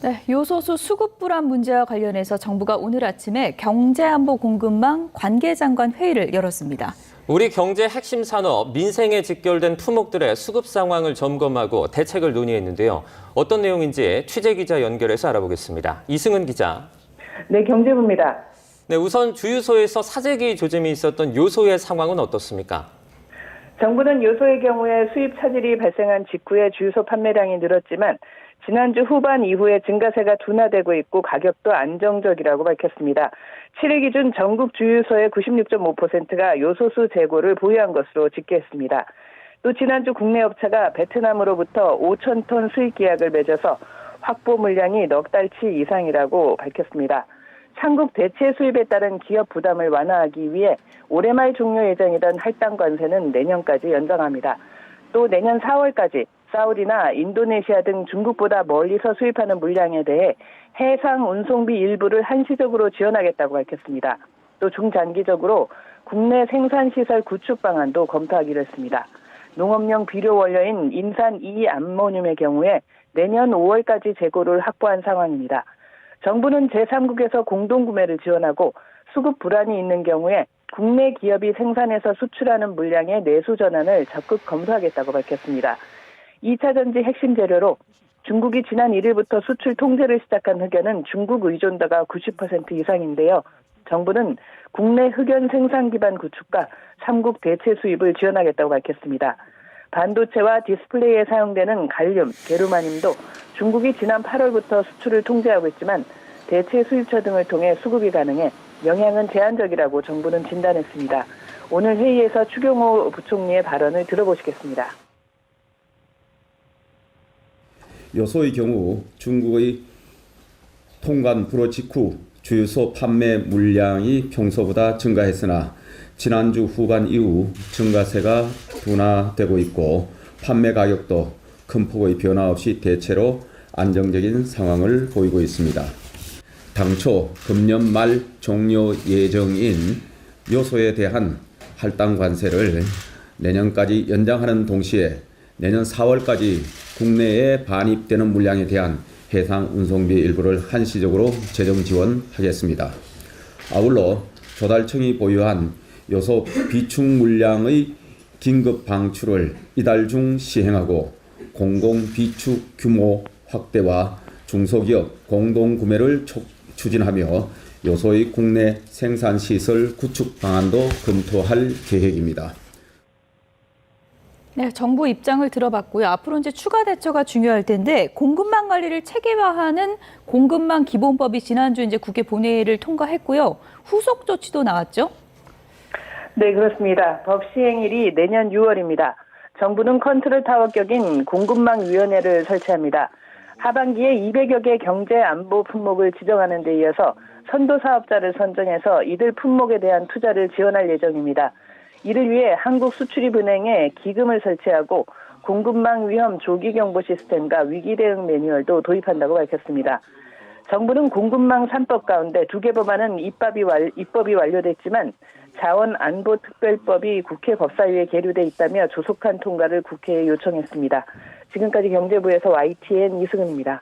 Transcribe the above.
네, 요소수 수급 불안 문제와 관련해서 정부가 오늘 아침에 경제안보 공급망 관계장관 회의를 열었습니다. 우리 경제 핵심 산업, 민생에 직결된 품목들의 수급 상황을 점검하고 대책을 논의했는데요. 어떤 내용인지 취재기자 연결해서 알아보겠습니다. 이승은 기자. 네, 경제부입니다. 네, 우선 주유소에서 사재기 조짐이 있었던 요소의 상황은 어떻습니까? 정부는 요소의 경우에 수입 차질이 발생한 직후에 주유소 판매량이 늘었지만 지난주 후반 이후에 증가세가 둔화되고 있고 가격도 안정적이라고 밝혔습니다. 7일 기준 전국 주유소의 96.5%가 요소수 재고를 보유한 것으로 집계했습니다. 또 지난주 국내 업체가 베트남으로부터 5천 톤 수입 계약을 맺어서 확보 물량이 넉 달치 이상이라고 밝혔습니다. 한국 대체 수입에 따른 기업 부담을 완화하기 위해 올해 말 종료 예정이던 할당 관세는 내년까지 연장합니다. 또 내년 4월까지 사우디나 인도네시아 등 중국보다 멀리서 수입하는 물량에 대해 해상 운송비 일부를 한시적으로 지원하겠다고 밝혔습니다. 또 중장기적으로 국내 생산시설 구축 방안도 검토하기로 했습니다. 농업용 비료 원료인 인산 2암모늄의 경우에 내년 5월까지 재고를 확보한 상황입니다. 정부는 제3국에서 공동구매를 지원하고 수급 불안이 있는 경우에 국내 기업이 생산해서 수출하는 물량의 내수 전환을 적극 검토하겠다고 밝혔습니다. 2차 전지 핵심 재료로 중국이 지난 1일부터 수출 통제를 시작한 흑연은 중국 의존도가 90% 이상인데요. 정부는 국내 흑연 생산 기반 구축과 3국 대체 수입을 지원하겠다고 밝혔습니다. 반도체와 디스플레이에 사용되는 갈륨, 게르마늄도 중국이 지난 8월부터 수출을 통제하고 있지만 대체 수입처 등을 통해 수급이 가능해 영향은 제한적이라고 정부는 진단했습니다. 오늘 회의에서 추경호 부총리의 발언을 들어보시겠습니다. 요소의 경우 중국의 통관 불허 직후 주유소 판매 물량이 평소보다 증가했으나 지난주 후반 이후 증가세가 둔화되고 있고 판매 가격도 큰 폭의 변화 없이 대체로 안정적인 상황을 보이고 있습니다. 당초 금년 말 종료 예정인 요소에 대한 할당 관세를 내년까지 연장하는 동시에 내년 4월까지 국내에 반입되는 물량에 대한 해상 운송비 일부를 한시적으로 재정 지원하겠습니다. 아울러 조달청이 보유한 요소 비축 물량의 긴급 방출을 이달 중 시행하고 공공 비축 규모 확대와 중소기업 공동 구매를 추진하며 요소의 국내 생산 시설 구축 방안도 검토할 계획입니다. 네, 정부 입장을 들어봤고요. 앞으로 이제 추가 대처가 중요할 텐데 공급망 관리를 체계화하는 공급망 기본법이 지난주 이제 국회 본회의를 통과했고요. 후속 조치도 나왔죠? 네, 그렇습니다. 법 시행일이 내년 6월입니다. 정부는 컨트롤 타워 격인 공급망위원회를 설치합니다. 하반기에 200여 개 경제 안보 품목을 지정하는 데 이어서 선도 사업자를 선정해서 이들 품목에 대한 투자를 지원할 예정입니다. 이를 위해 한국수출입은행에 기금을 설치하고 공급망 위험 조기 경보 시스템과 위기 대응 매뉴얼도 도입한다고 밝혔습니다. 정부는 공급망 3법 가운데 2개 법안은 입법이 완료됐지만 자원안보특별법이 국회 법사위에 계류돼 있다며 조속한 통과를 국회에 요청했습니다. 지금까지 경제부에서 YTN 이승은입니다.